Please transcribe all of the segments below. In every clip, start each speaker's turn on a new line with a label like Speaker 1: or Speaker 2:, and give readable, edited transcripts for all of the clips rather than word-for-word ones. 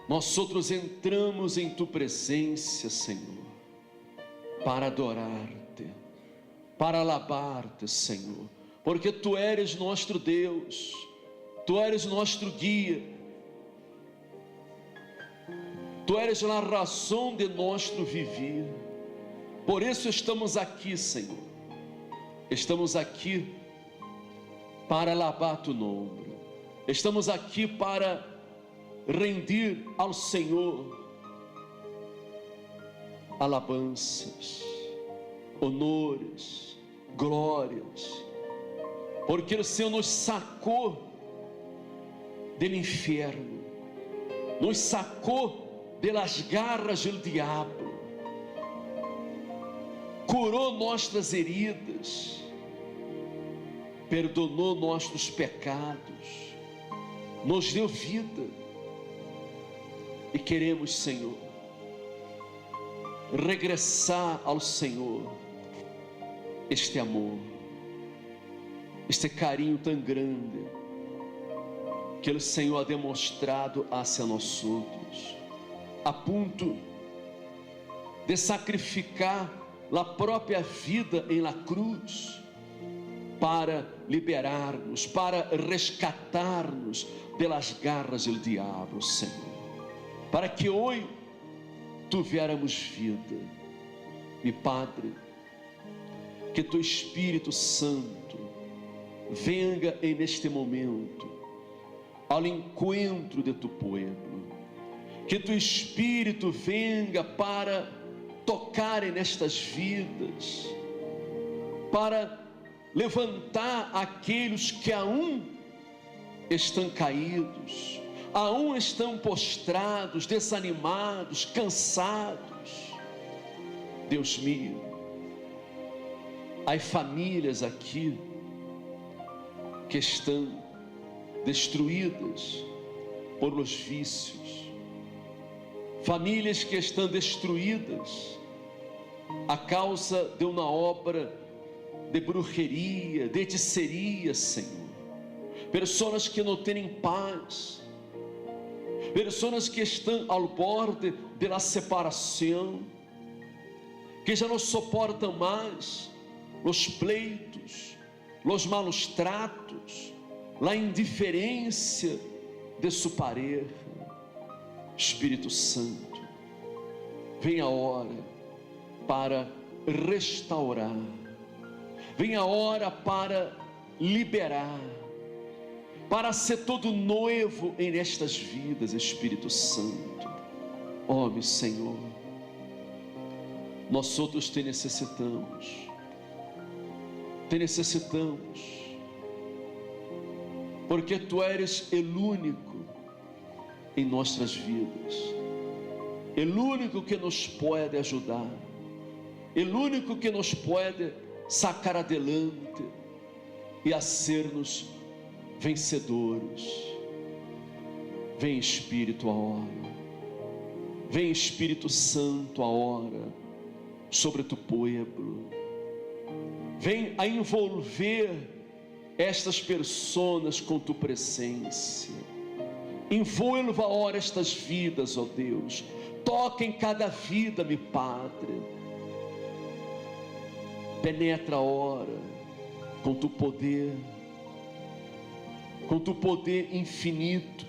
Speaker 1: nós outros entramos em tua presença, Senhor, para adorar-te, para alabar-te, Senhor, porque tu eres nosso Deus, tu eres nosso guia, tu eres a razão de nosso viver. Por isso estamos aqui, Senhor, estamos aqui para alabar tu nome, estamos aqui para rendir ao Senhor alabanças, honores, glórias, porque o Senhor nos sacou do inferno, nos sacou das garras do diabo, curou nossas heridas, perdonou nossos pecados, nos deu vida, e queremos, Senhor, regressar ao Senhor este amor, este carinho tão grande que o Senhor ha demonstrado hacia nós outros, a ponto de sacrificar a própria vida em la cruz para liberar-nos, para resgatar-nos pelas garras do diabo, Senhor, para que hoje tivéssemos vida. E Padre, que tu Espírito Santo venga neste momento ao encontro de tu povo, que tu Espírito venga para tocar nestas vidas, para levantar aqueles que estão caídos, estão postrados, desanimados, cansados. Deus meu, há famílias aqui que estão destruídas por los vícios, famílias que estão destruídas a causa de uma obra de bruxeria, de hechiceria, Senhor. Pessoas que não têm paz, pessoas que estão ao borde da separação, que já não suportam mais os pleitos, os malos tratos, a indiferença de sua pareja. Espírito Santo, vem a hora para restaurar, vem a hora para liberar, para ser todo novo em estas vidas. Espírito Santo, meu Senhor, nós outros te necessitamos, porque tu eres o único em nossas vidas, o único que nos pode ajudar, o único que nos pode sacar adelante e a sermos vencedores. Vem Espírito a hora, vem Espírito Santo a hora sobre tu povo, vem a envolver estas pessoas com tu presença, envolva a hora estas vidas, ó Deus, toca em cada vida, meu Padre, penetra a hora com tu poder infinito,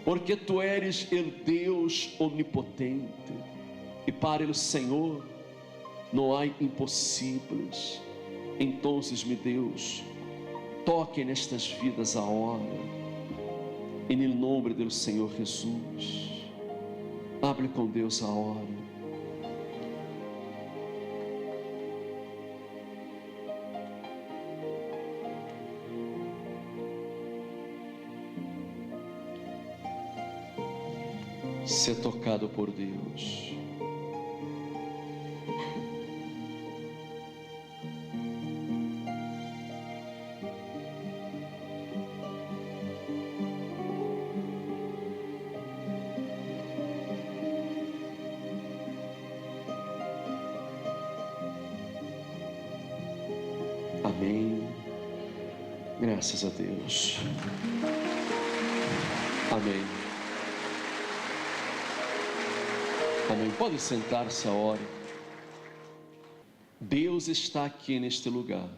Speaker 1: porque tu eres o Deus onipotente, e para o Senhor não há impossíveis. Então, meu Deus, toque nestas vidas a hora, em nome do Senhor Jesus. Hable com Deus a hora. Ser tocado por Deus. Amém. Graças a Deus. Amém. Amém. Pode sentar-se a hora. Deus está aqui neste lugar.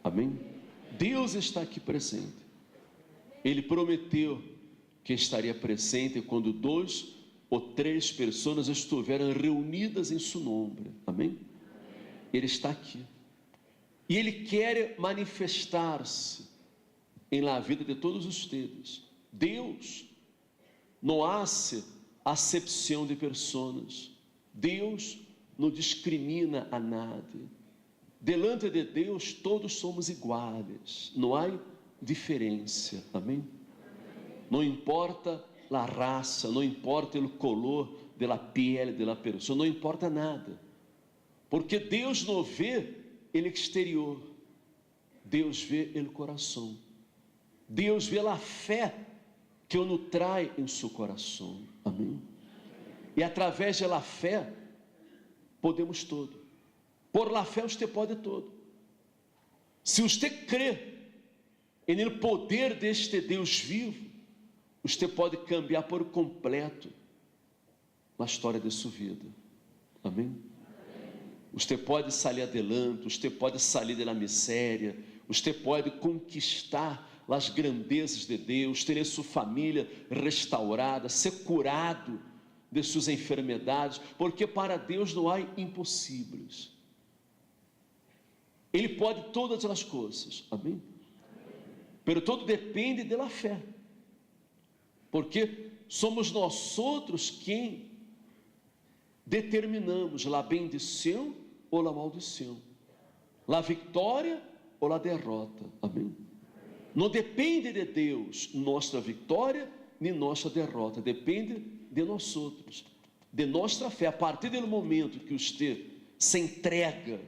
Speaker 1: Amém. Deus está aqui presente. Ele prometeu que estaria presente quando 2 ou 3 pessoas estiverem reunidas em seu nome. Amém. Ele está aqui. E Ele quer manifestar-se em la vida de todos vocês. Deus não hace acepção de pessoas. Deus não discrimina a nadie. Delante de Deus todos somos iguais. Não há diferença. Amém? Não importa a raça, não importa o color da pele da pessoa, não importa nada. Porque Deus não vê o exterior. Deus vê o coração. Deus vê a fé que uno trai em seu coração. Amém? E através da fé podemos tudo. Por la fé você pode tudo. Se você crê no poder deste Deus vivo, você pode cambiar por completo a história de sua vida. Amém? Você pode sair adelante, você pode sair da miséria, você pode conquistar as grandezas de Deus, ter a sua família restaurada, ser curado de suas enfermidades, porque para Deus não há impossíveis. Ele pode todas as coisas, amém? Pero tudo depende da fé, porque somos nós outros quem determinamos a bendição ou a maldição, a vitória ou a derrota, amém? Não depende de Deus nossa vitória nem nossa derrota, depende de nós outros, de nossa fé. A partir do momento que você se entrega,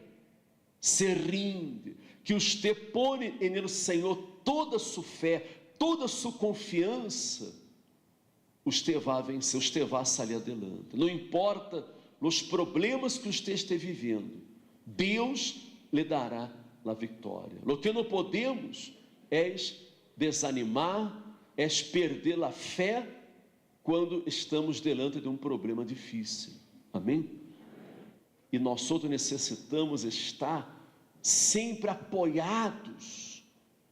Speaker 1: se rinde, que você põe no Senhor toda a sua fé, toda a sua confiança, você vai vencer, você vai sair adelante. Não importa os problemas que você esteja vivendo, Deus lhe dará a vitória. O que não podemos é desanimar, é perder a fé quando estamos diante de um problema difícil. Amém? E nós outros necessitamos estar sempre apoiados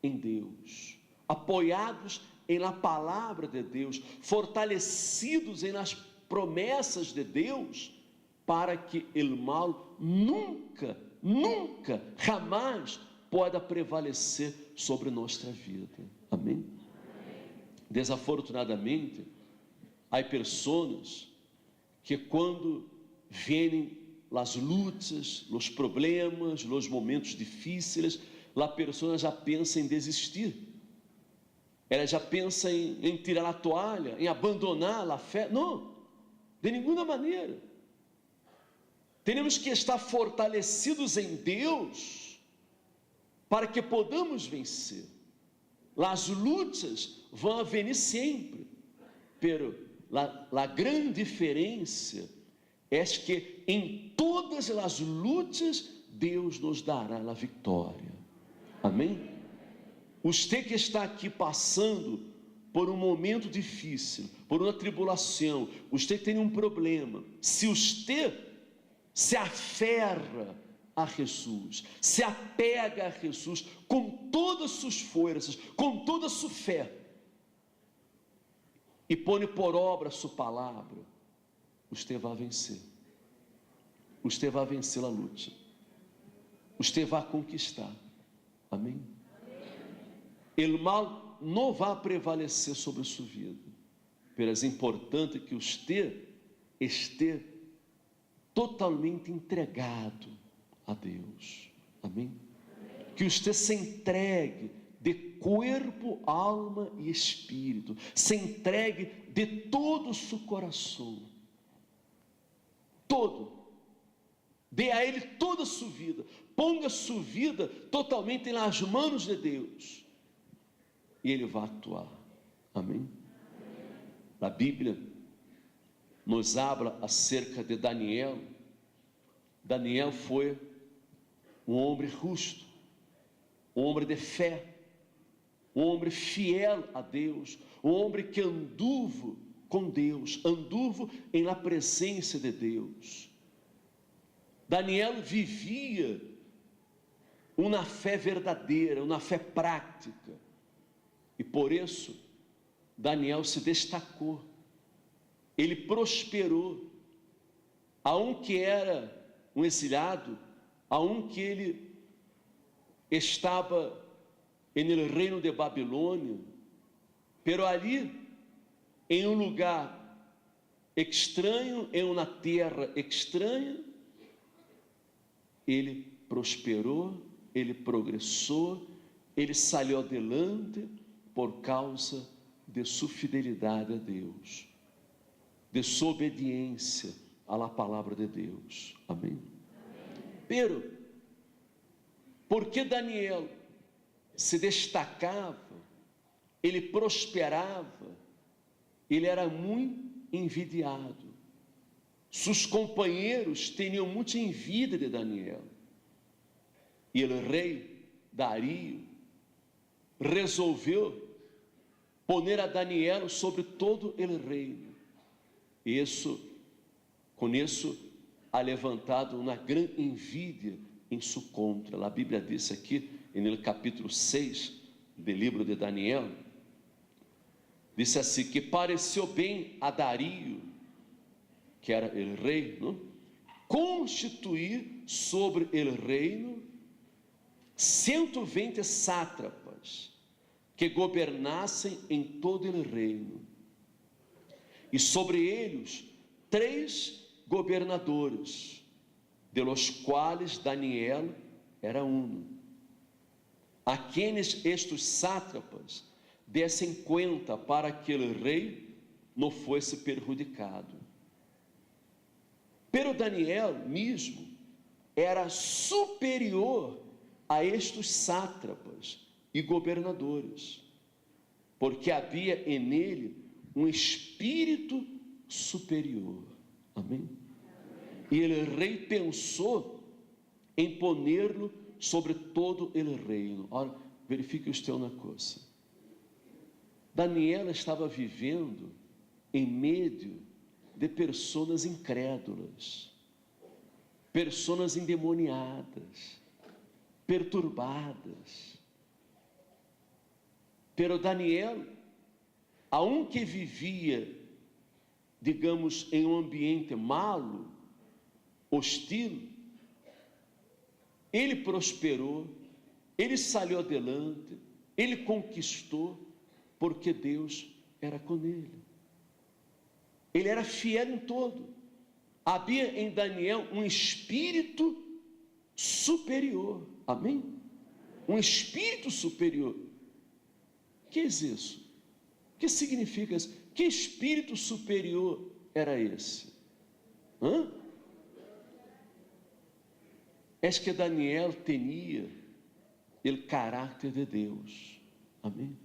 Speaker 1: em Deus, apoiados em la palavra de Deus, fortalecidos em las promessas de Deus, para que o mal nunca, jamais possa prevalecer sobre nossa vida. Amém? Desafortunadamente, há pessoas que quando vêm as lutas, os problemas, os momentos difíceis, a pessoa já pensa em desistir, ela já pensa em tirar a toalha, em abandonar a fé. Não, de nenhuma maneira. Temos que estar fortalecidos em Deus para que podamos vencer. As lutas vão vir sempre, pero a grande diferença é que em todas as lutas Deus nos dará a vitória. Amém? Você que está aqui passando por um momento difícil, por uma tribulação, você tem um problema, se você se aferra a Jesus, se apega a Jesus com todas as suas forças, com toda a sua fé, e põe por obra a sua palavra, você vai vencer. Você vai vencer a luta. Você vai conquistar. Amém? O mal não vai prevalecer sobre a sua vida. Mas é importante que você esteja totalmente entregado a Deus. Amém? Que você se entregue de corpo, alma e espírito. Se entregue de todo o seu coração. Todo. Dê a Ele toda a sua vida. Ponga a sua vida totalmente nas mãos de Deus. E Ele vai atuar. Amém? A Bíblia nos habla acerca de Daniel. Daniel foi um homem justo, um homem de fé, um homem fiel a Deus, um homem que anduvo com Deus, anduvo em la presença de Deus. Daniel vivia uma fé verdadeira, uma fé prática, e por isso Daniel se destacou, ele prosperou, a um que era um exilado, a um que ele estava no reino de Babilônia, pero ali, em um lugar estranho, em uma terra estranha, ele prosperou, ele progressou, ele saiu adelante por causa de sua fidelidade a Deus, de sua obediência à palavra de Deus. Amém? Pero, porque Daniel se destacava, ele prosperava, ele era muito envidiado. Seus companheiros tinham muita envidia de Daniel. E o rei Dario resolveu poner a Daniel sobre todo o reino. Com isso, ha levantado uma grande envidia em sua contra. A Bíblia diz aqui, no capítulo 6 do livro de Daniel, diz assim, que pareceu bem a Dario, que era o rei, não? Constituir sobre o reino 120 sátrapas, que governassem em todo o reino, e sobre eles 3 governadores, de los quais Daniel era um, a quienes estes sátrapas dessem conta para que o rei não fosse perjudicado. Pero Daniel mesmo era superior a estes sátrapas e governadores, porque havia nele um espírito superior. Amém? E o rei pensou em poner-lo sobre todo o reino. Ora, verifique usted uma coisa. Daniel estava vivendo em meio de pessoas incrédulas, pessoas endemoniadas, perturbadas. Pero Daniel, aunque vivia, digamos, em um ambiente malo, hostil, ele prosperou, ele saiu adelante, ele conquistou, porque Deus era com ele. Ele era fiel em todo. Havia em Daniel um espírito superior. Amém? Um espírito superior. O que é isso? O que significa isso? Que espírito superior era esse? É que Daniel tinha o caráter de Deus. Amém?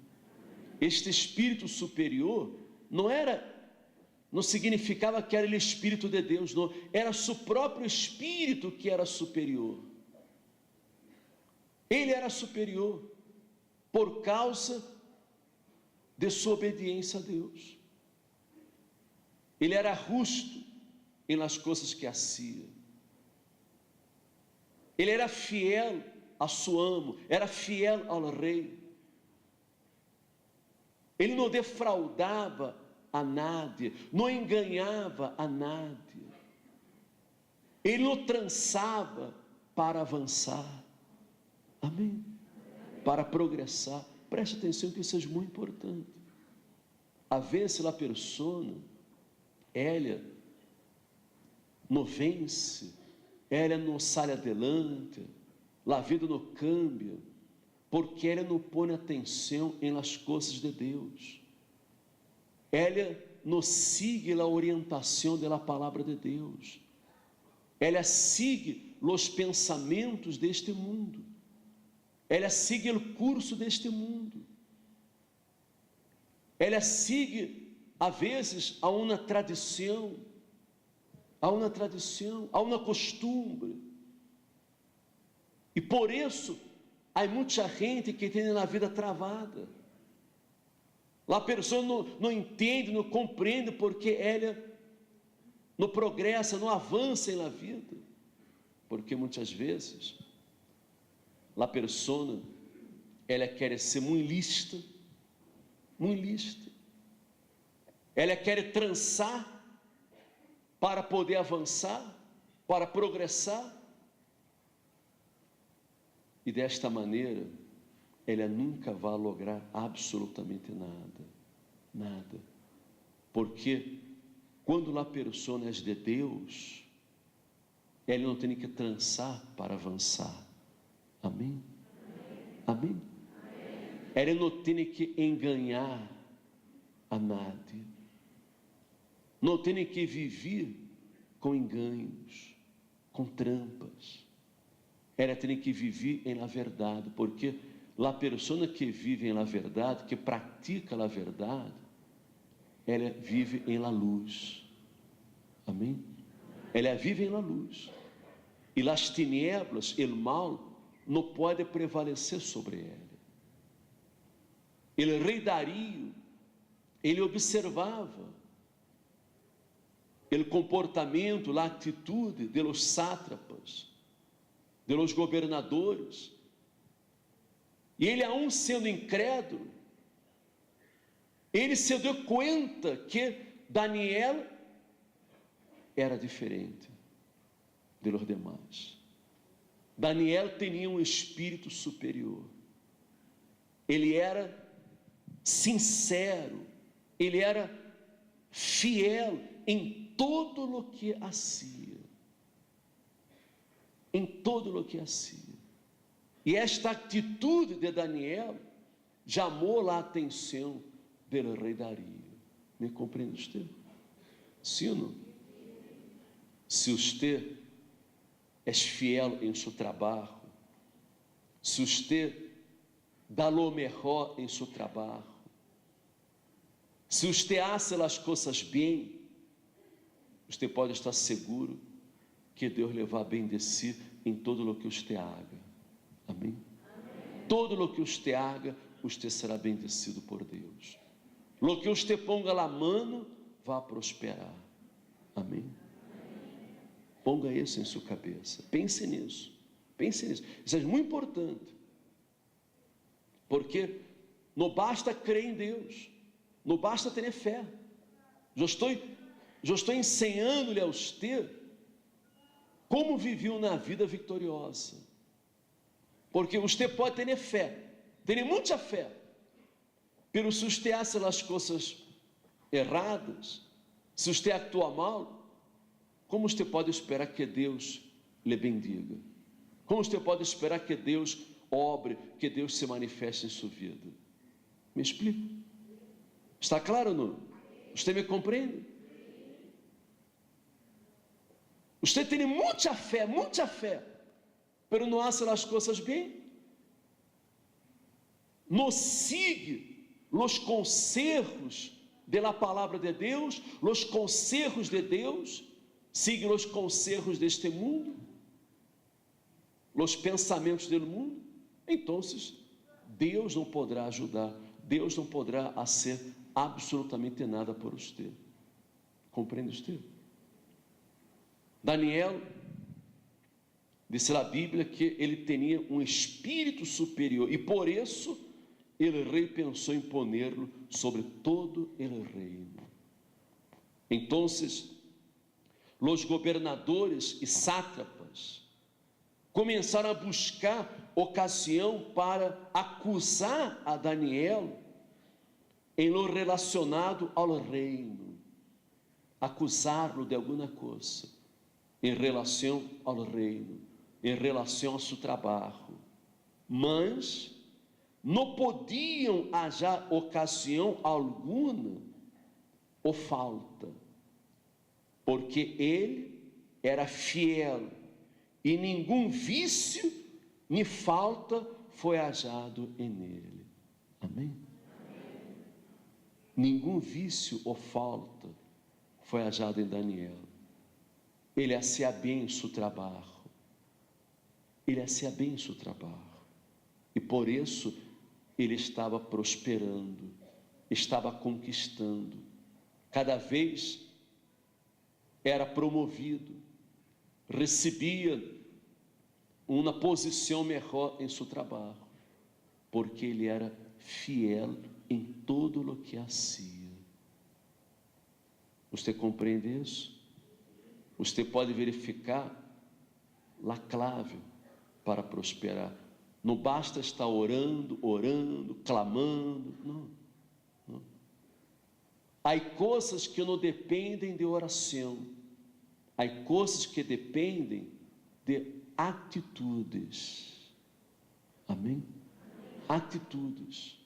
Speaker 1: Este espírito superior não significava que era o espírito de Deus, não, era seu próprio espírito que era superior. Ele era superior por causa de sua obediência a Deus. Ele era justo em las coisas que hacía. Ele era fiel a seu amo, era fiel ao rei. Ele não defraudava a nadie, não enganava a nadie. Ele não trançava para avançar. Amém? Para progressar. Preste atenção que isso é muito importante. Às vezes a pessoa, ela não vence, ela não sai adelante, a vida não cambia, porque ela não põe atenção em las coisas de Deus. Ela não sigue a orientação da palavra de Deus. Ela sigue os pensamentos deste mundo. Ela sigue o curso deste mundo. Ela sigue, às vezes, a uma tradição, a uma costumbre. E por isso, há muita gente que tem a vida travada. A pessoa não entende, não compreende porque ela não progressa, não avança na vida, porque muitas vezes a pessoa ela quer ser muito lista, ela quer trançar para poder avançar, para progressar, e desta maneira ela nunca vai lograr absolutamente nada, porque quando a pessoa é de Deus, ela não tem que trançar para avançar, amém? Amém? Ela não tem que enganar a nadie, não tem que viver com enganos, com trampas, ela tem que viver na verdade, porque a pessoa que vive na verdade, que pratica a verdade, ela vive na luz, amém? Ela vive na luz, e as tinieblas, o mal, não pode prevalecer sobre ela. O rei Dario, ele observava o comportamento, a atitude de los sátrapas, de los governadores, e ele, aún sendo incrédulo, ele se deu conta que Daniel era diferente de los demais. Daniel tinha um espírito superior, ele era sincero, ele era fiel em todo o que hacía, e esta atitude de Daniel chamou a atenção do rei Dario. Me compreende você? Sim ou não? Se você é fiel em seu trabalho, se você dá lo mejor em seu trabalho, se você hace as coisas bem, você pode estar seguro que Deus lhe vai bendecir em todo o que você haga. Amém? Todo o que você haga, você será bendecido por Deus. Lo que você ponga a mano vai prosperar. Amém? Ponga isso em sua cabeça. Pense nisso. Isso é muito importante. Porque não basta crer em Deus, não basta ter fé. Eu estou ensinando-lhe a você como viveu na vida vitoriosa. Porque você pode ter fé, ter muita fé, pero se você hace as coisas erradas, se você atua mal, como você pode esperar que Deus lhe bendiga? Como você pode esperar que Deus obre, que Deus se manifeste em sua vida? Me explico? Está claro ou não? Você me compreende? Você tem muita fé, pero não hace as coisas bem. Não sigue os conselhos da palavra de Deus, os conselhos de Deus, sigue os conselhos deste mundo, os pensamentos do mundo. Então, Deus não poderá ajudar, Deus não poderá fazer absolutamente nada por você. Compreende você? Daniel, diz a Bíblia que ele tinha um espírito superior, e por isso o rei pensou em pô-lo sobre todo o reino. Então, os governadores e sátrapas começaram a buscar ocasião para acusar a Daniel em lo relacionado ao reino, acusá-lo de alguma coisa em relação ao reino, em relação ao seu trabalho, mas não podiam achar ocasião alguma ou falta, porque ele era fiel e nenhum vício nem falta foi achado em ele. Amém? Nenhum vício ou falta foi achado em Daniel. Ele hacía bem seu trabalho, e por isso ele estava prosperando, estava conquistando, cada vez era promovido, recebia uma posição melhor em seu trabalho, porque ele era fiel em todo o que hacía. Você compreende isso? Você pode verificar a clave para prosperar. Não basta estar orando, clamando, não. Há coisas que não dependem de oração, há coisas que dependem de atitudes. Amém? Atitudes.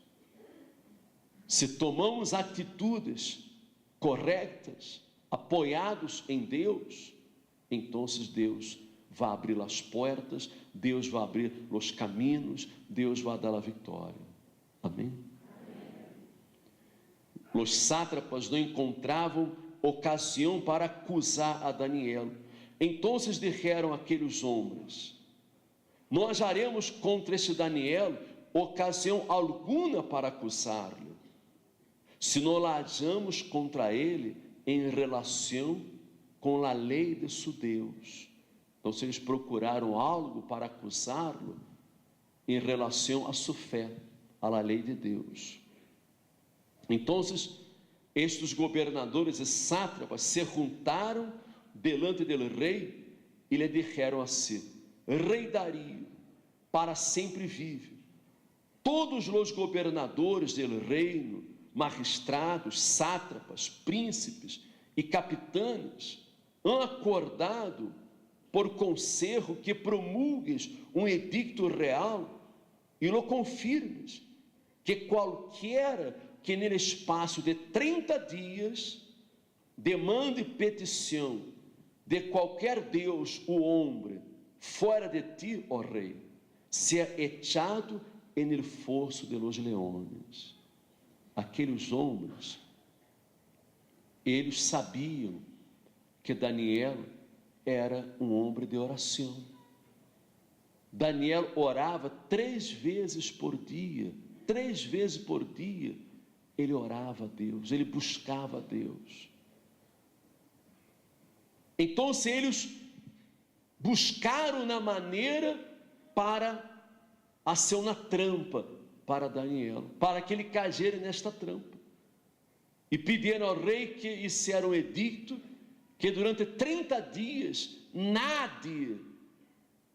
Speaker 1: Se tomamos atitudes corretas, apoiados em Deus, então Deus vai abrir as portas, Deus vai abrir os caminhos, Deus vai dar a vitória. Amém? Os sátrapas não encontravam ocasião para acusar a Daniel. Então disseram aqueles homens: não acharemos contra este Daniel ocasião alguma para acusá-lo, se não la hallamos contra ele em relação com a lei de seu Deus. Então, se eles procuraram algo para acusá-lo em relação à sua fé, à lei de Deus. Então, estes governadores e sátrapas se juntaram delante do rei e lhe disseram assim: Rei Dario, para sempre vive. Todos os governadores do reino, magistrados, sátrapas, príncipes e capitães, han acordado por conselho que promulgues um edicto real e lo confirmes, que qualquer que nele espaço de 30 dias demande petição de qualquer Deus ou homem fora de ti, ó rei, seja echado en el fosso de los leones. Aqueles homens, eles sabiam que Daniel era um homem de oração. Daniel orava 3 vezes por dia, 3 vezes por dia, ele orava a Deus, ele buscava a Deus. Então, eles buscaram na maneira para fazer uma trampa para Daniel, para que ele caísse nesta trampa. E pediram ao rei que hiciera um edicto que durante 30 dias nadie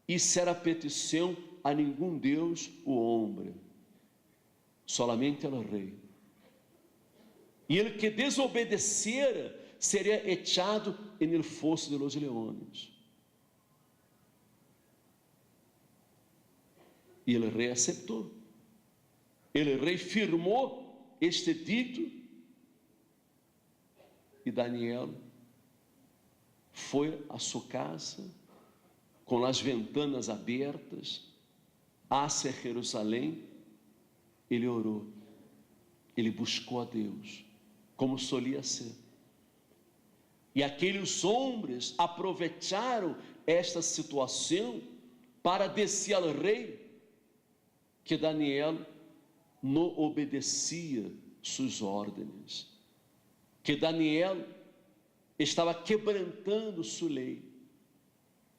Speaker 1: hiciera petição a nenhum Deus ou homem, solamente ao rei. E ele que desobedecera seria echado en el fosso de los leones. E o rei aceitou. O rei firmou este edicto e Daniel foi à sua casa com as ventanas abertas hacia Jerusalém. Ele orou, ele buscou a Deus, como solia ser. E aqueles homens aproveitaram esta situação para dizer ao rei que Daniel não obedecia suas ordens, que Daniel estava quebrantando sua lei.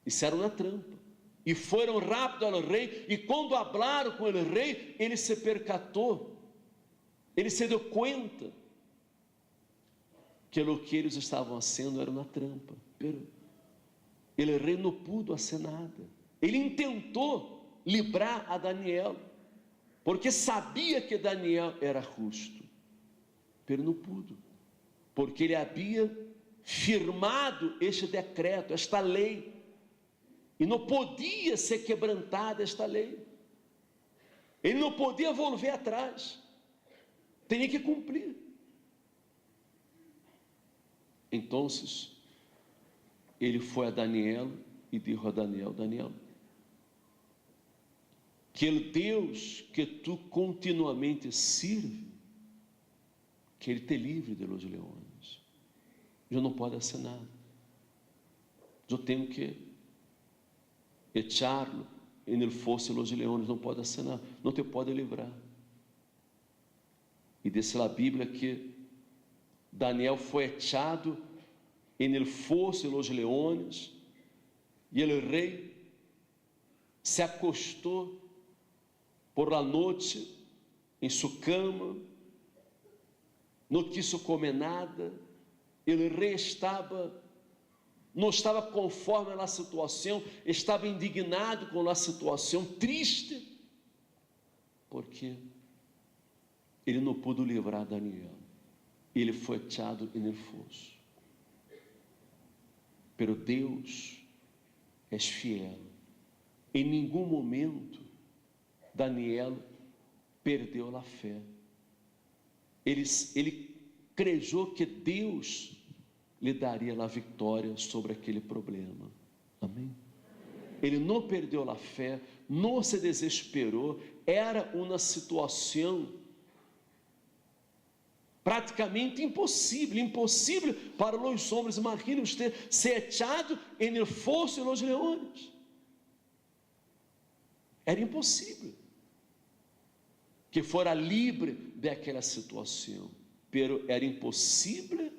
Speaker 1: Isso era uma trampa. E foram rápido ao rei, e quando falaram com o rei, ele se percatou, ele se deu conta que o que eles estavam fazendo era uma trampa. Pero o rei não pôde fazer nada. Ele tentou livrar a Daniel, porque sabia que Daniel era justo, pero não pôde, porque ele havia firmado este decreto, esta lei, e não podia ser quebrantada esta lei. Ele não podia volver atrás, tinha que cumprir. Então, ele foi a Daniel e disse a Daniel: Daniel, que o Deus que tu continuamente sirve, que Ele te livre de los leones. Eu não posso fazer nada. Eu tenho que echarlo en el fosso de los leones. Não pode fazer nada. Não te pode livrar. E diz a Bíblia que Daniel foi echado en el fosso de los leones, e o rei se acostou por la noite em sua cama, não quis comer nada. O rei não estava conforme a situação, estava indignado com a situação, triste, porque ele não pôde livrar Daniel. Ele foi echado no fosso. Pero Deus é fiel. Em nenhum momento Daniel perdeu a fé. Ele creu que Deus lhe daria a vitória sobre aquele problema. Amém? Ele não perdeu a fé, não se desesperou. Era uma situação praticamente impossível para os homens. Imagine você ser echado en el fosso de los leones. Era impossível que fora livre daquela situação, pero era impossível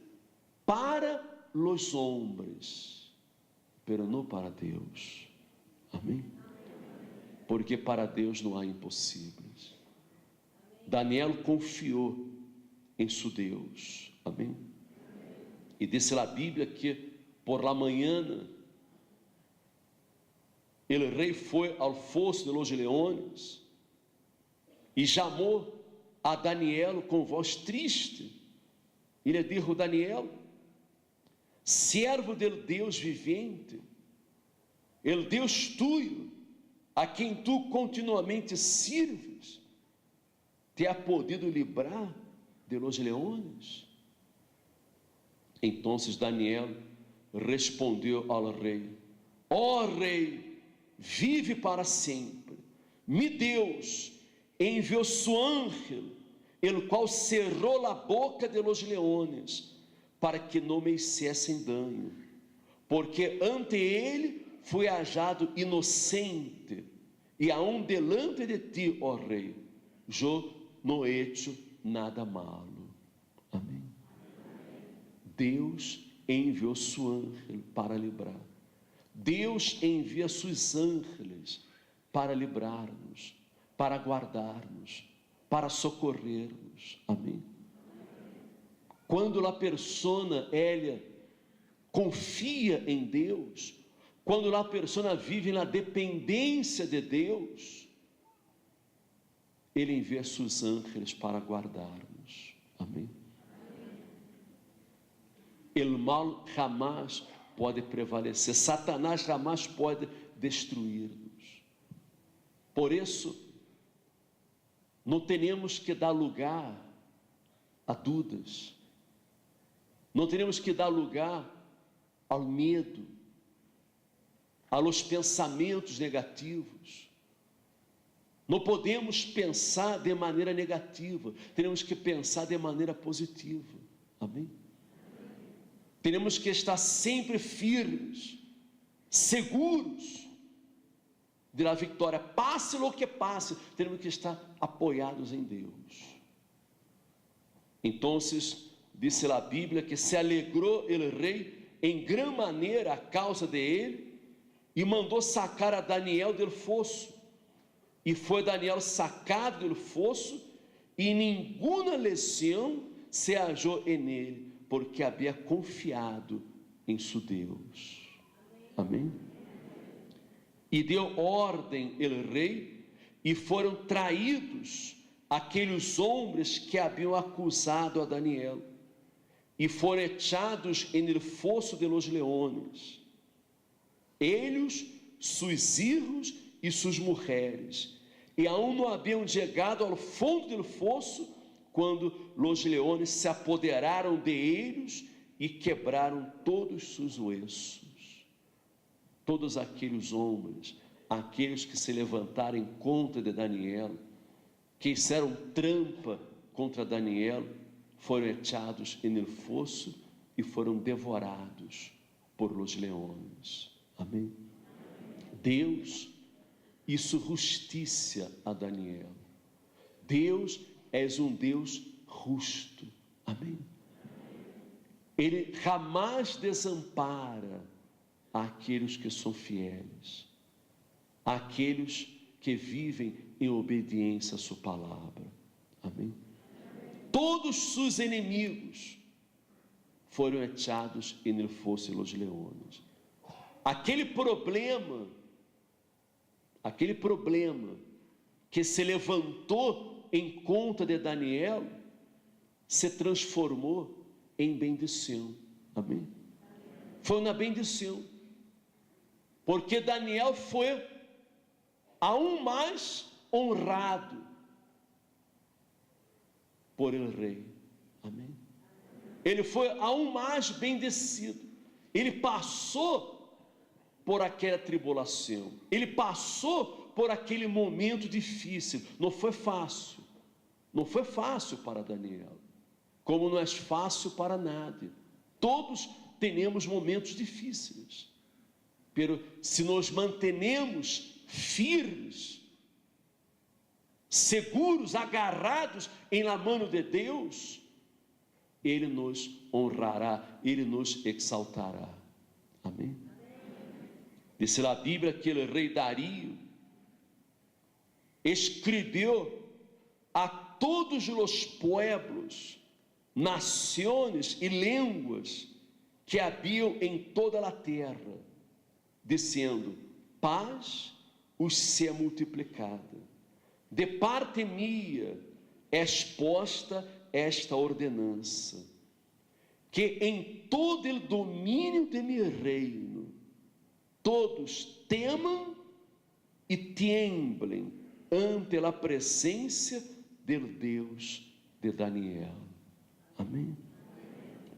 Speaker 1: para os homens, pero não para Deus. Amém? Porque para Deus não há impossíveis. Daniel confiou em seu Deus. Amém? E disse a Bíblia que por la manhã o rei foi ao fosso de los leones e chamou a Daniel com voz triste. E lhe disse: Daniel, servo del Deus vivente, el Deus tuyo, a quem tu continuamente sirves, te ha podido livrar de los leones? Então Daniel respondeu ao rei: ó rei, vive para sempre. Mi Deus enviou seu ángel, el qual cerrou a boca de los leones, para que não me hiciessem dano, porque ante ele fui hallado inocente, e aún delante de ti, ó rei, eu não he hecho nada malo. Amém? Deus enviou seu ángel para livrar. Deus envia seus ángeles para livrar-nos, para guardar-nos, para socorrer-nos. Amém? Quando a persona ela confia em Deus, quando a persona vive na dependência de Deus, Ele envia seus ángeles para guardar-nos. Amém? O mal jamais pode prevalecer, Satanás jamais pode destruir-nos. Por isso, não temos que dar lugar a dúvidas, não temos que dar lugar ao medo, aos pensamentos negativos. Não podemos pensar de maneira negativa, temos que pensar de maneira positiva. Amém? Temos que estar sempre firmes, seguros da vitória, passe o que passe, temos que estar apoiados em Deus. Então, disse a Bíblia que se alegrou o rei em gran maneira a causa de ele, e mandou sacar a Daniel do fosso. E foi Daniel sacado do fosso, e nenhuma lesão se hallou em ele, porque havia confiado em seu Deus. Amém? E deu ordem o rei, e foram traídos aqueles homens que haviam acusado a Daniel, e foram echados en el fosso de los leones, eles, seus filhos e suas mulheres, e aún não haviam chegado ao fundo do fosso, quando os leones se apoderaram de eles e quebraram todos seus ossos. Todos aqueles homens, aqueles que se levantaram em contra de Daniel, que fizeram trampa contra Daniel, foram echados en el fosso e foram devorados por los leones. Amém? Deus hizo justiça a Daniel. Deus é um Deus justo. Amém? Ele jamais desampara aqueles que são fiéis, aqueles que vivem em obediência à sua palavra. Amém? Todos seus inimigos foram echados en el fosso de los leones. Aquele problema que se levantou em conta de Daniel, se transformou em bendição. Amém? Foi uma bendição, porque Daniel foi aún mais honrado por el rei. Amém? Ele foi aún mais bendecido. Ele passou por aquela tribulação, ele passou por aquele momento difícil. Não foi fácil, não foi fácil para Daniel, como não é fácil para nada. Todos temos momentos difíceis, pero se nos mantenemos firmes, seguros, agarrados em la mano de Deus, Ele nos honrará, Ele nos exaltará. Amém? Diz a Bíblia que o rei Dario escreveu a todos os pueblos, nações e línguas que haviam em toda a terra, dizendo: paz os seja multiplicada. De parte minha é exposta esta ordenança, que em todo o domínio de meu reino todos temam e temblem ante a presença do Deus de Daniel. Amém?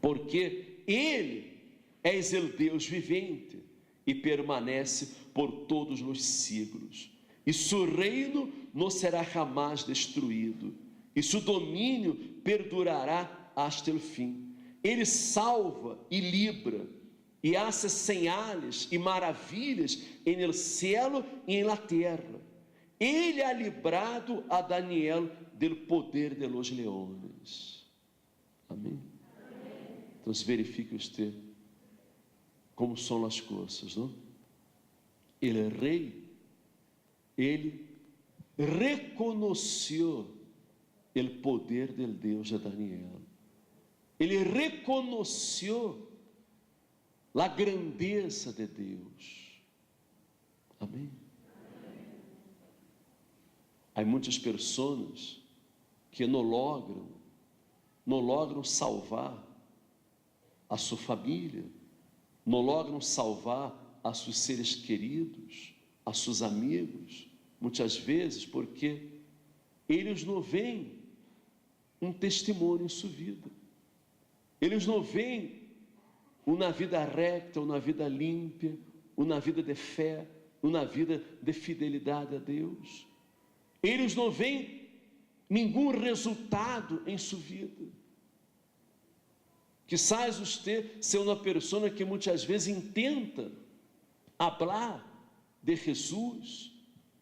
Speaker 1: Porque Ele é o Deus vivente e permanece por todos os siglos, e seu reino não será jamais destruído, e seu domínio perdurará hasta o fim. Ele salva e livra, e hace señales e maravilhas em el cielo e em la terra. Ele ha librado a Daniel del poder de los leones. Amém? Então verifique você como são as coisas, não? Ele rei, ele reconheceu o poder del Deus de Daniel. Ele reconheceu a grandeza de Deus. Amém? Há muitas pessoas que não logram salvar a sua família, não logram salvar a seus seres queridos, a seus amigos, muitas vezes porque eles não veem um testemunho em sua vida, eles não veem uma vida recta, uma vida limpa, uma vida de fé, uma vida de fidelidade a Deus. Eles não veem nenhum resultado em sua vida. Quizás você seja uma pessoa que muitas vezes intenta falar de Jesus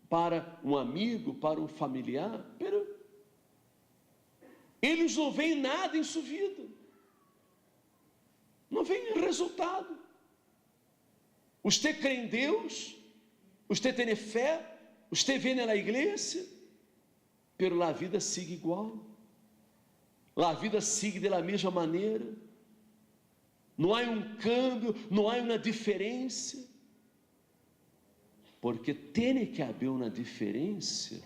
Speaker 1: para um amigo, para um familiar, pero eles não veem nada em sua vida, não veem resultado. Você crê em Deus, você tem fé, você vem na igreja, pero a vida sigue igual, a vida sigue da mesma maneira, não há um câmbio, não há uma diferença, porque tem que haver uma diferença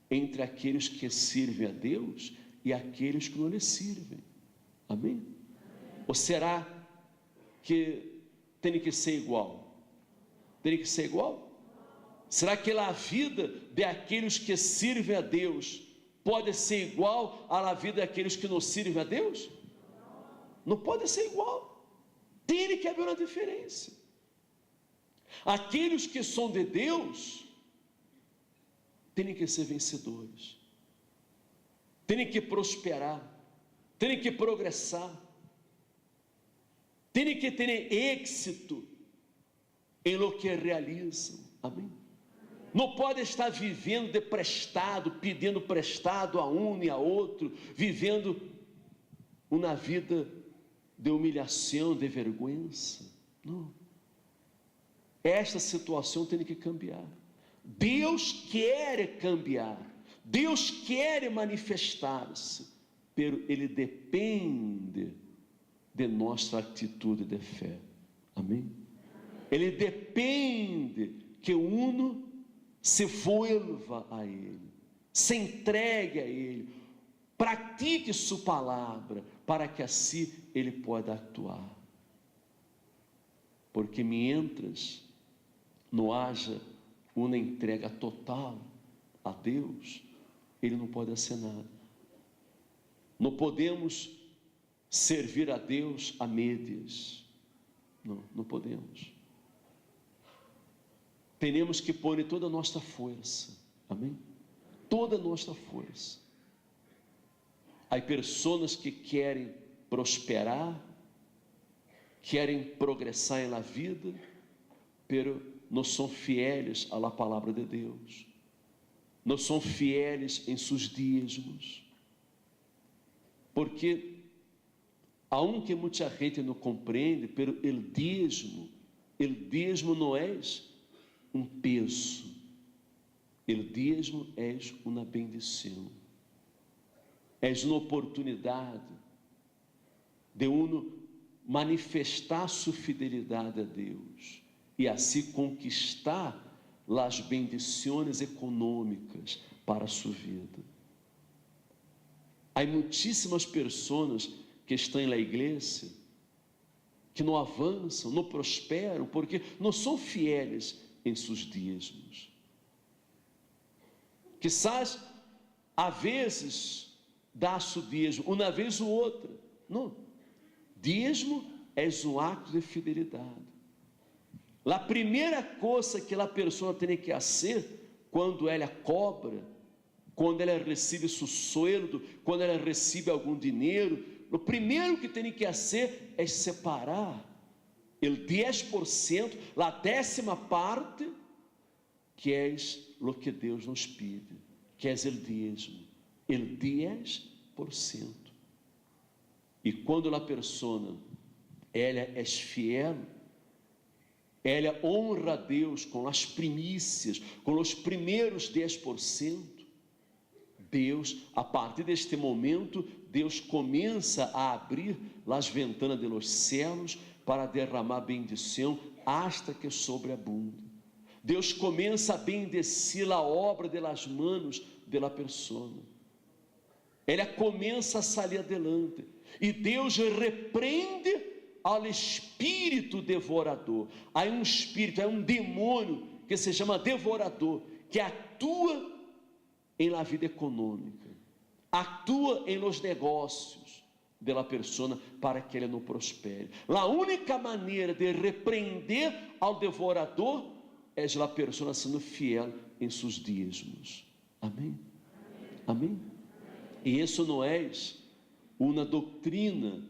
Speaker 1: entre aqueles que servem a Deus e aqueles que não lhe servem. Amém? Ou será que tem que ser igual? Tem que ser igual? Será que a vida de aqueles que servem a Deus pode ser igual à vida daqueles que não servem a Deus? Não pode ser igual. Tem que haver uma diferença. Aqueles que são de Deus têm que ser vencedores, têm que prosperar, têm que progressar, têm que ter êxito em lo que realizam. Amém? não pode estar vivendo de prestado, pedindo prestado a um e a outro, vivendo uma vida de humilhação, de vergonha. Não. Esta situação tem que cambiar. Deus quer cambiar, Deus quer manifestar-se, pero Ele depende de nossa atitude de fé. Amém? Ele depende que uno se volva a Ele, se entregue a Ele, pratique sua palavra, para que assim Ele possa atuar. Porque mientras não haja uma entrega total a Deus, Ele não pode ser nada. Não podemos servir a Deus a médias. Não podemos. Temos que pôr toda a nossa força. Amém? Toda a nossa força. Há pessoas que querem prosperar, querem progressar na vida, pero não são fieles à palavra de Deus, não são fieles em seus dízimos, porque aunque muita gente não compreende, pero o dízimo não é um peso, o dízimo é uma bendição, é uma oportunidade de uno manifestar sua fidelidade a Deus e assim conquistar as bendições econômicas para a sua vida. Há muitíssimas pessoas que estão na igreja que não avançam, não prosperam, porque não são fieles em seus dízimos. Quizás, às vezes, dá seu dízimo, uma vez ou outra. Não. Dízimo é um ato de fidelidade. A primeira coisa que a pessoa tem que fazer, quando ela cobra, quando ela recebe seu sueldo, quando ela recebe algum dinheiro, o primeiro que tem que fazer é separar o 10%, a 10ª parte, que é o que Deus nos pede, que é o dízimo, o 10%. E quando a pessoa ela é fiel, ela honra a Deus com as primícias, com os primeiros 10%, Deus, a partir deste momento, Deus começa a abrir as ventanas dos céus para derramar bendição hasta que sobreabunde. Deus começa a bendecir a obra das mãos da pessoa. Ela começa a sair adelante. E Deus repreende ao espírito devorador. Há um espírito, há um demônio que se chama devorador, que atua em la vida econômica, atua em los negócios da pessoa para que ele não prospere. A única maneira de repreender ao devorador é a pessoa sendo fiel em seus dízimos. Amém? Amém? E isso não é uma doutrina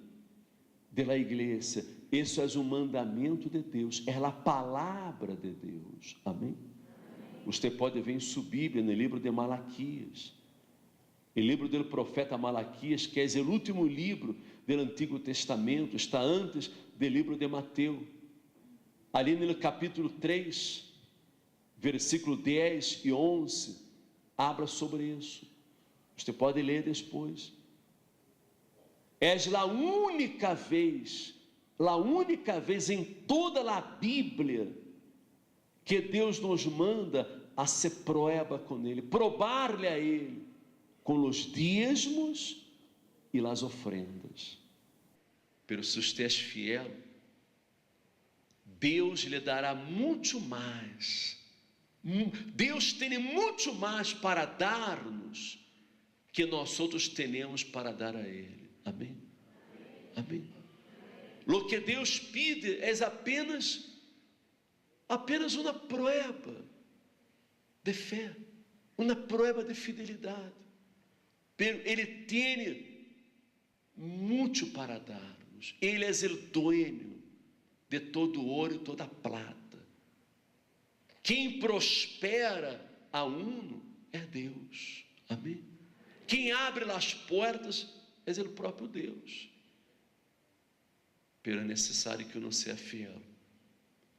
Speaker 1: da igreja, isso é um mandamento de Deus, é a palavra de Deus. Amém? Você pode ver em sua Bíblia, no livro de Malaquias, o livro do profeta Malaquias, que é o último livro do Antigo Testamento, está antes do livro de Mateus. Ali no capítulo 3, versículo 10 e 11, habla sobre isso. Você pode ler depois. É a única vez em toda a Bíblia que Deus nos manda a ser prueba com Ele, probar-lhe a Ele, com os dízimos e as ofrendas. Pero se você é fiel, Deus lhe dará muito mais. Deus tem muito mais para dar-nos que nós outros temos para dar a Ele. Amém? Amém? Lo que Deus pede é apenas uma prueba de fé, uma prueba de fidelidade. Ele tem muito para dar-nos. Ele é o dono de todo ouro e toda prata. Quem prospera a uno é Deus. Amém? Quem abre as portas é o próprio Deus. Pero é necessário que uno seja fiel.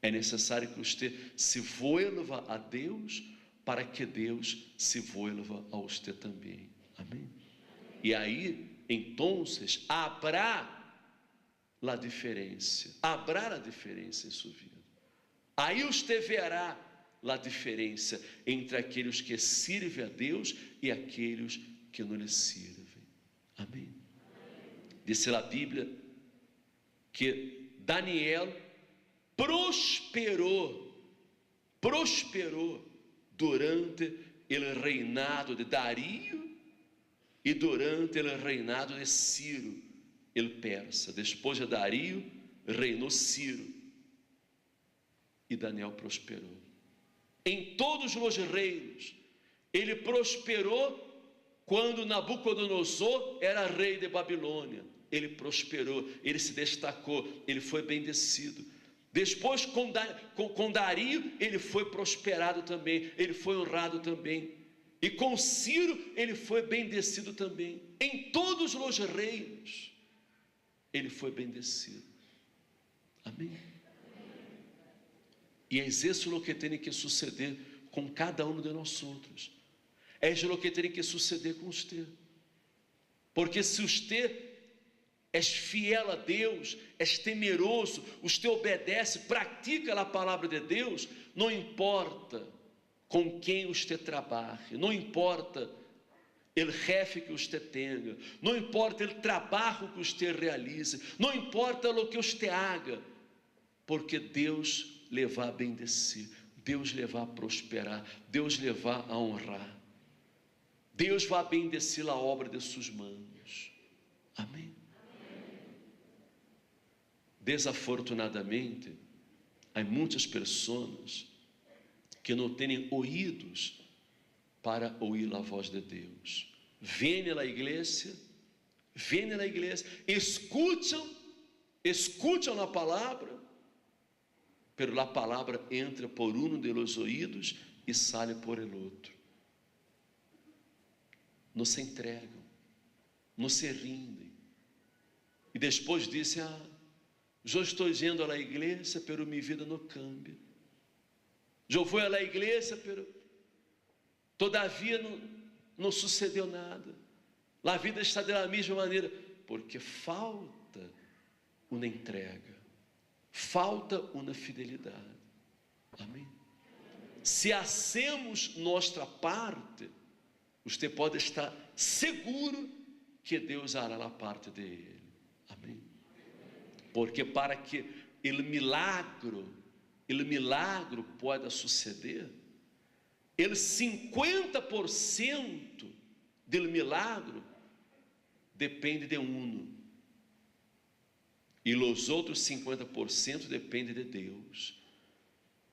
Speaker 1: É necessário que você se vuelva a Deus, para que Deus se vuelva a você também. Amém? E aí, então, habrá a diferença. Habrá a diferença em sua vida. Aí você verá a diferença entre aqueles que servem a Deus e aqueles que não lhe servem. Amém? Diz a Bíblia que Daniel prosperou durante o reinado de Dario e durante o reinado de Ciro, o persa. Depois de Dario, reinou Ciro, e Daniel prosperou. Em todos os reinos, ele prosperou. Quando Nabucodonosor era rei de Babilônia, ele prosperou, ele se destacou, ele foi bendecido. Depois, com Dario, ele foi prosperado também, ele foi honrado também. E com Ciro, ele foi bendecido também. Em todos os reinos, ele foi bendecido. Amém? E é isso que tem que suceder com cada um de nós outros. É isso que tem que suceder com você. Porque se você é fiel a Deus, é temeroso, você obedece, pratica a palavra de Deus, não importa com quem você trabalhe, não importa o jefe que você tenha, não importa o trabalho que você realize, não importa o que você haga, porque Deus lhe vai bendecir, Deus lhe vai prosperar, Deus lhe vai honrar, Deus vai bendecir a obra de suas mãos. Amém? Desafortunadamente, há muitas pessoas que não têm ouvidos para ouvir a voz de Deus. Vêm à igreja, escutam a palavra, pero a palavra entra por um de los ouvidos e sai por el outro. Não se entregam, não se rindem. E depois dizem: eu estou indo à igreja, pero minha vida não cambia. Eu fui à igreja, pero todavia não sucedeu nada. A vida está da mesma maneira, porque falta uma entrega, falta uma fidelidade. Amém? Se hacemos nossa parte, você pode estar seguro que Deus hará a parte dele. Amém? Porque para que o milagro pode suceder, o 50% do milagre depende de uno, e os outros 50% dependem de Deus.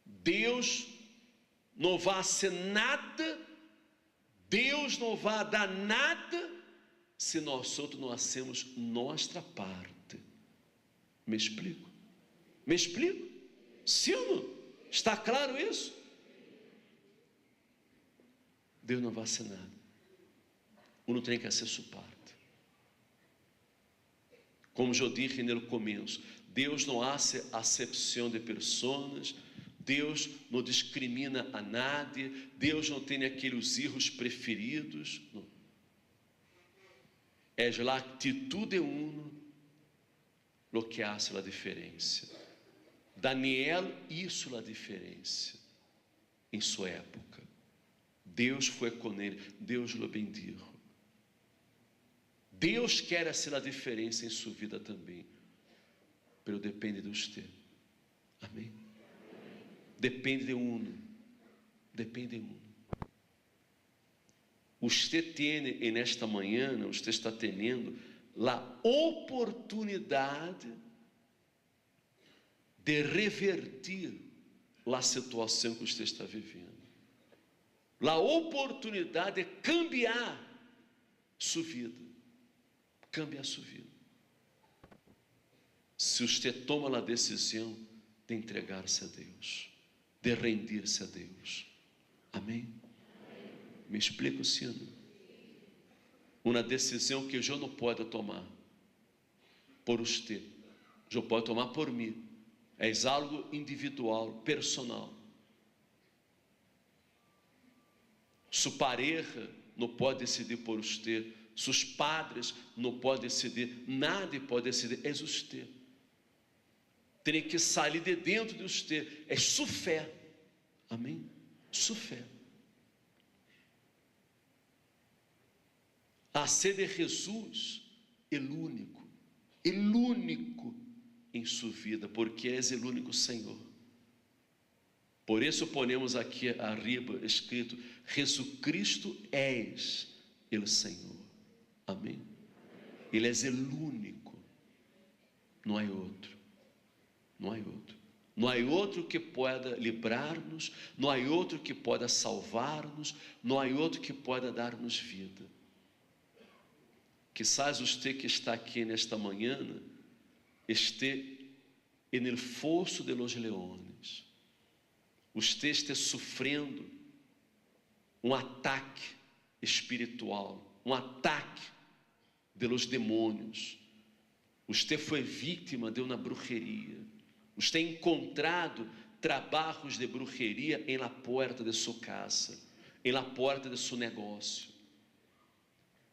Speaker 1: Deus não vai fazer nada, Deus não vai dar nada, se nós outros não hacemos nossa parte. Me explico? Me explico? Sim ou não? Está claro isso? Deus não vai fazer nada. Uno tem que fazer sua parte. Como eu disse no começo, Deus não hace acepção de pessoas, Deus não discrimina a nadie, Deus não tem aqueles erros preferidos. Não. É a atitude de uno lo que hace a diferença. Daniel hizo a diferença em sua época. Deus foi com ele, Deus o bendijo. Deus quer fazer a diferença em sua vida também, mas depende de você. Amém? Depende de uno, depende de uno. Você tem, nesta manhã, você está tendo a oportunidade de revertir a situação que você está vivendo, a oportunidade de cambiar sua vida, cambiar sua vida, se você toma a decisão de entregar-se a Deus. de rendir-se a Deus. Amém? Me explico, sim ou não? Uma decisão que eu não posso tomar por você, eu posso tomar por mim. É algo individual, personal. Sua pareja não pode decidir por você, seus padres não podem decidir, nada pode decidir, é você. Tem que sair de dentro de você, é sua fé. Amém? Sua fé. A ser de Jesus, Ele único em sua vida, porque és o único Senhor. Por isso ponemos aqui arriba escrito: Jesus Cristo és o Senhor. Amém? Ele é o único, não há outro, não há outro. Não há outro que pueda livrar-nos, não há outro que pueda salvar-nos, não há outro que pueda dar-nos vida. Quizás você que está aqui nesta manhã esteja no fosso de los leones, você esteja sofrendo ataque espiritual, ataque de los demônios. Você foi vítima de uma brujeria. Você tem encontrado trabalhos de brujeria em la porta de sua casa, em la porta de seu negócio.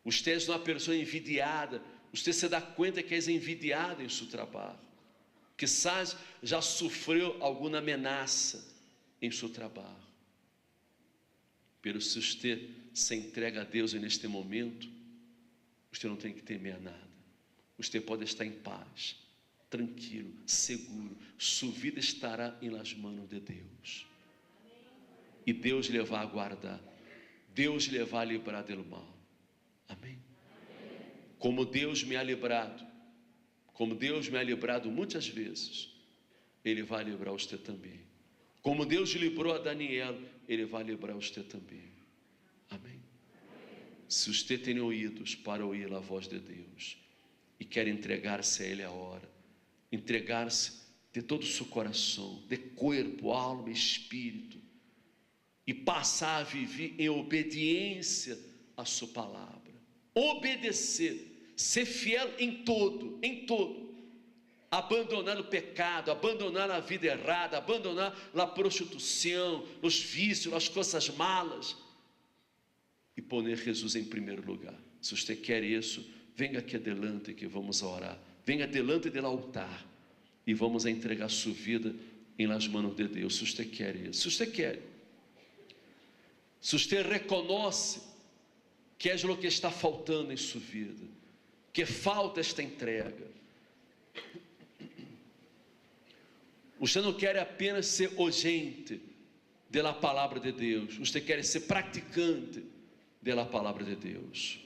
Speaker 1: Você é uma pessoa envidiada, você se dá conta que é envidiada em seu trabalho. Quizás já sofreu alguma ameaça em seu trabalho. Pero se você se entrega a Deus neste momento, você não tem que temer nada. Você pode estar em paz, tranquilo, seguro. Sua vida estará em las manos de Deus. E Deus lhe vai guardar. Deus lhe vai livrar do mal. Amém? Como Deus me ha livrado, muitas vezes, Ele vai livrar você também. Como Deus livrou a Daniel, Ele vai livrar você também. Amém? Se você tem ouvidos para ouvir a voz de Deus e quer entregar-se a Ele agora, entregar-se de todo o seu coração, de corpo, alma e espírito, e passar a viver em obediência à sua palavra. Obedecer, ser fiel em todo, abandonar o pecado, abandonar a vida errada, abandonar a prostituição, os vícios, as coisas malas, e pôr Jesus em primeiro lugar. Se você quer isso, venha aqui adelante que vamos orar. Venha adelante do altar e vamos entregar sua vida em las manos de Deus. Se você quer isso, se você reconhece que é o que está faltando em sua vida, que falta esta entrega. Você não quer apenas ser oyente da palavra de Deus, você quer ser praticante da palavra de Deus.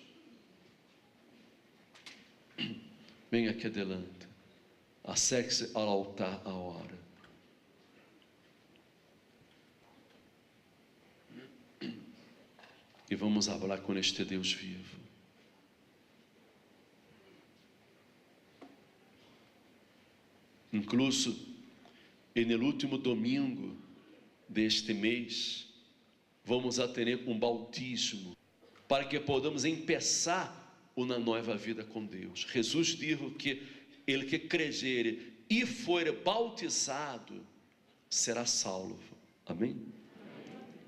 Speaker 1: Venha aqui adelante, acerque-se ao altar agora. E vamos falar com este Deus vivo. Incluso, no último domingo deste mês, vamos a ter bautismo, para que podamos começar uma nova vida com Deus. Jesus disse que ele que crer e for bautizado, será salvo. Amém?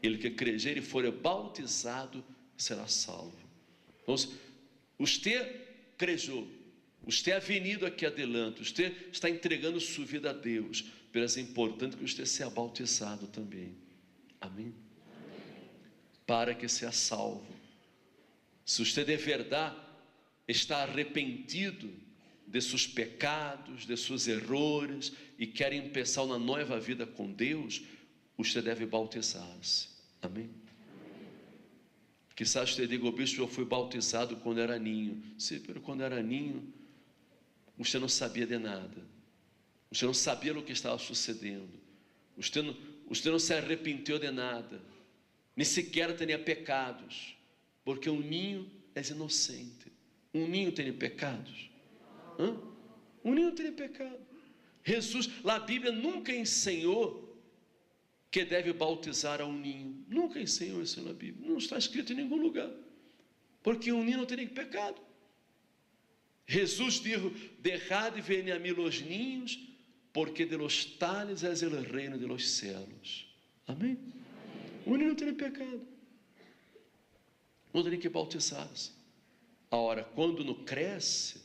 Speaker 1: Ele que crer e for bautizado, será salvo. Então, você creu, você é venido aqui adelante, você está entregando sua vida a Deus, mas é importante que você seja bautizado também. Amém? Para que seja salvo. Se você de verdade está arrependido de seus pecados, de seus erros, e quer começar uma nova vida com Deus, você deve bautizar-se. Amém? Quizás você diga: o bispo, eu fui bautizado quando era ninho. Sim, mas quando era ninho, você não sabia de nada. Você não sabia o que estava sucedendo. Você não se arrependeu de nada. Nem sequer tinha pecados. Porque um ninho é inocente. Um ninho tem pecados? Um ninho tem pecado. Jesus, a Bíblia nunca ensinou que deve bautizar a um ninho. Nunca ensinam isso na Bíblia, não está escrito em nenhum lugar, porque um ninho não tem nem pecado. Jesus dijo: dejad venir a mí los niños, porque de los tales es el reino de los cielos. Amém? O ninho não tem nem pecado, não tem que bautizar-se. Agora, quando não cresce,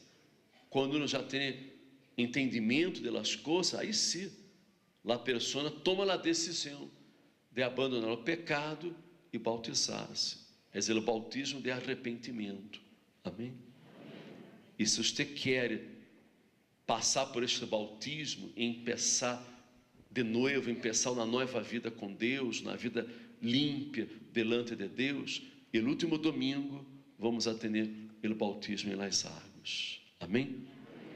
Speaker 1: quando não já tem entendimento das coisas, aí sim, a pessoa toma a decisão de abandonar o pecado e bautizar-se. É o bautismo de arrependimento. Amém? E se você quer passar por este bautismo e começar de novo, começar uma nova vida com Deus, uma vida limpa delante de Deus, e no último domingo vamos atender o bautismo em las águas. Amém?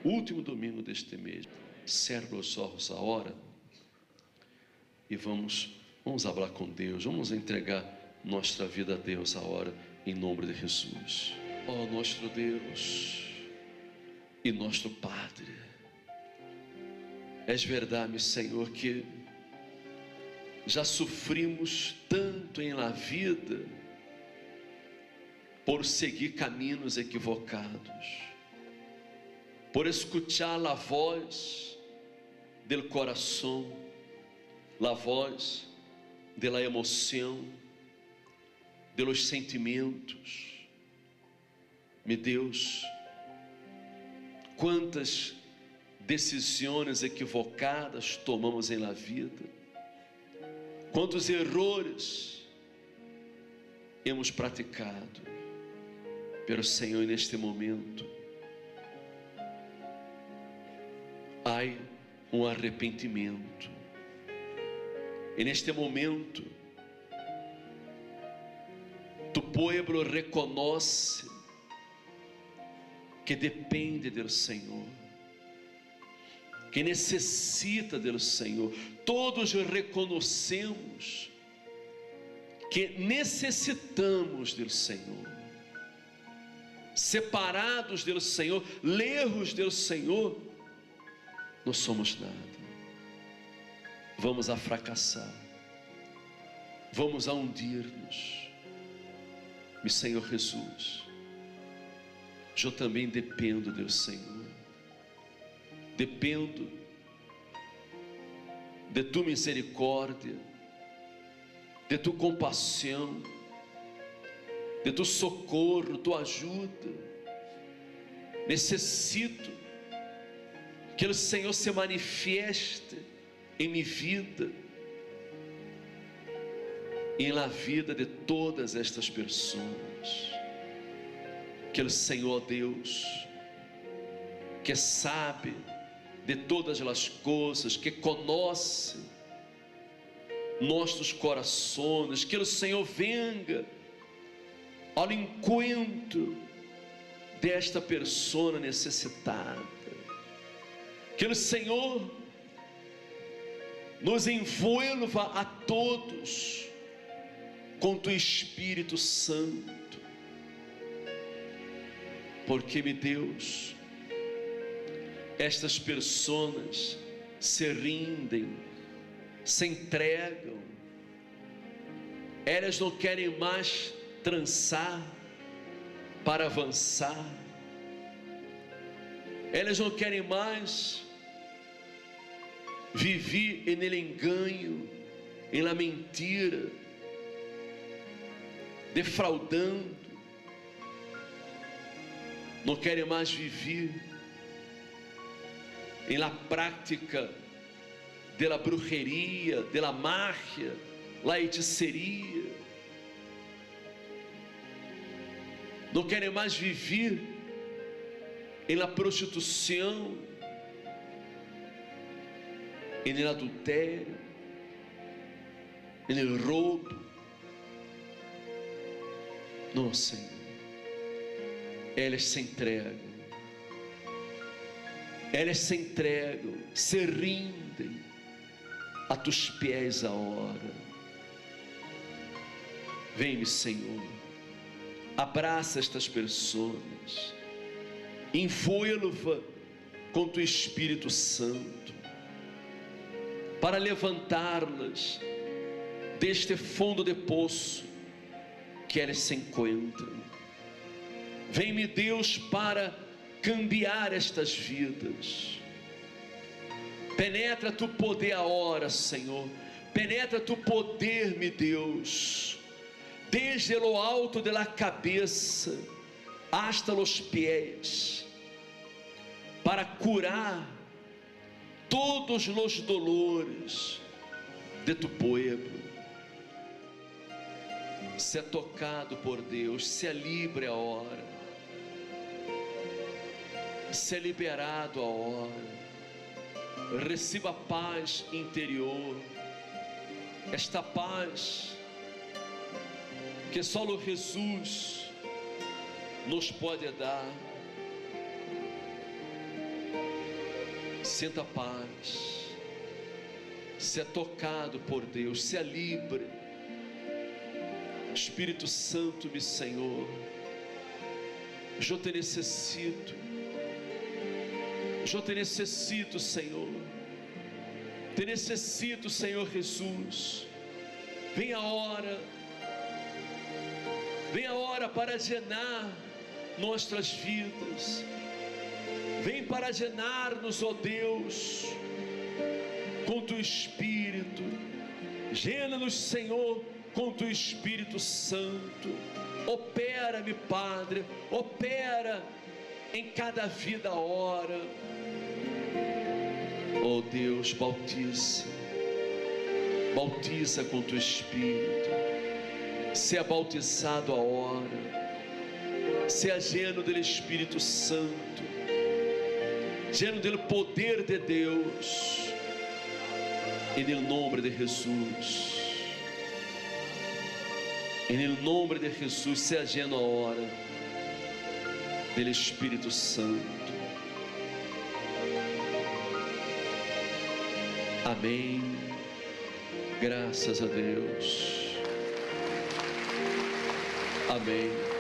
Speaker 1: Último domingo deste mês. Cerra os olhos agora e vamos falar com Deus, vamos entregar nossa vida a Deus agora, em nome de Jesus. Ó nosso Deus e nosso Padre, é verdade, Senhor, que já sofrimos tanto em la vida por seguir caminhos equivocados, por escuchar a voz del coração, a voz de la emoção, de los sentimentos. Meu Deus, quantas decisões equivocadas tomamos em la vida, quantos erros hemos praticado. Pero Senhor, neste momento há um arrependimento, e neste momento tu povo reconhece que depende do Senhor, que necessita do Senhor. Todos reconhecemos que necessitamos do Senhor. Separados do Senhor, lejos do Senhor, não somos nada. Vamos a fracassar, vamos a hundir-nos. Meu Senhor Jesus, eu também dependo do Senhor, dependo de tu misericórdia, de tu compaixão, de tu socorro, tua ajuda. Necessito que o Senhor se manifeste em minha vida e na vida de todas estas pessoas. Que o Senhor Deus, que sabe de todas as coisas, que conhece nossos corações, que o Senhor venga ao encontro desta pessoa necessitada, que o Senhor nos envolva a todos com tu Espírito Santo, porque, meu Deus, estas pessoas se rindem, se entregam, elas não querem mais trançar para avançar, elas não querem mais viver no engano, na mentira, defraudando, não querem mais viver na prática da brujeria, da mágia, da hechiceria, não querem mais viver na prostituição, no adultério, no roubo. Não, Senhor, elas se entregam, se rindem a tus pés agora. Vem-me, Senhor, abraça estas pessoas, envolva com tu Espírito Santo, para levantá-las deste fundo de poço que eles se encontram. Vem-me, Deus, para cambiar estas vidas. Penetra tu poder agora, Senhor. Penetra tu poder, meu Deus, desde lo alto de la cabeça hasta los pés, para curar todos os dolores de tu povo. Se é tocado por Deus, se é livre a hora, se é liberado a hora. Receba paz interior, esta paz que só o Jesus nos pode dar. Sinta paz, se é tocado por Deus, se é livre. Espírito Santo, meu Senhor, eu te necessito, Senhor, te necessito, Senhor Jesus. Vem a hora para llenar nossas vidas. Vem para llenar-nos, ó Deus, com tu Espírito. Llena-nos, Senhor, com tu Espírito Santo. Opera-me, Padre, opera em cada vida a hora. Ó Deus, bautiza com tu Espírito. Seja bautizado a hora, seja lleno do Espírito Santo, lleno do poder de Deus, e no nome de Jesus. E no nome de Jesus, seja lleno a hora do Espírito Santo. Amém. Graças a Deus. Amém.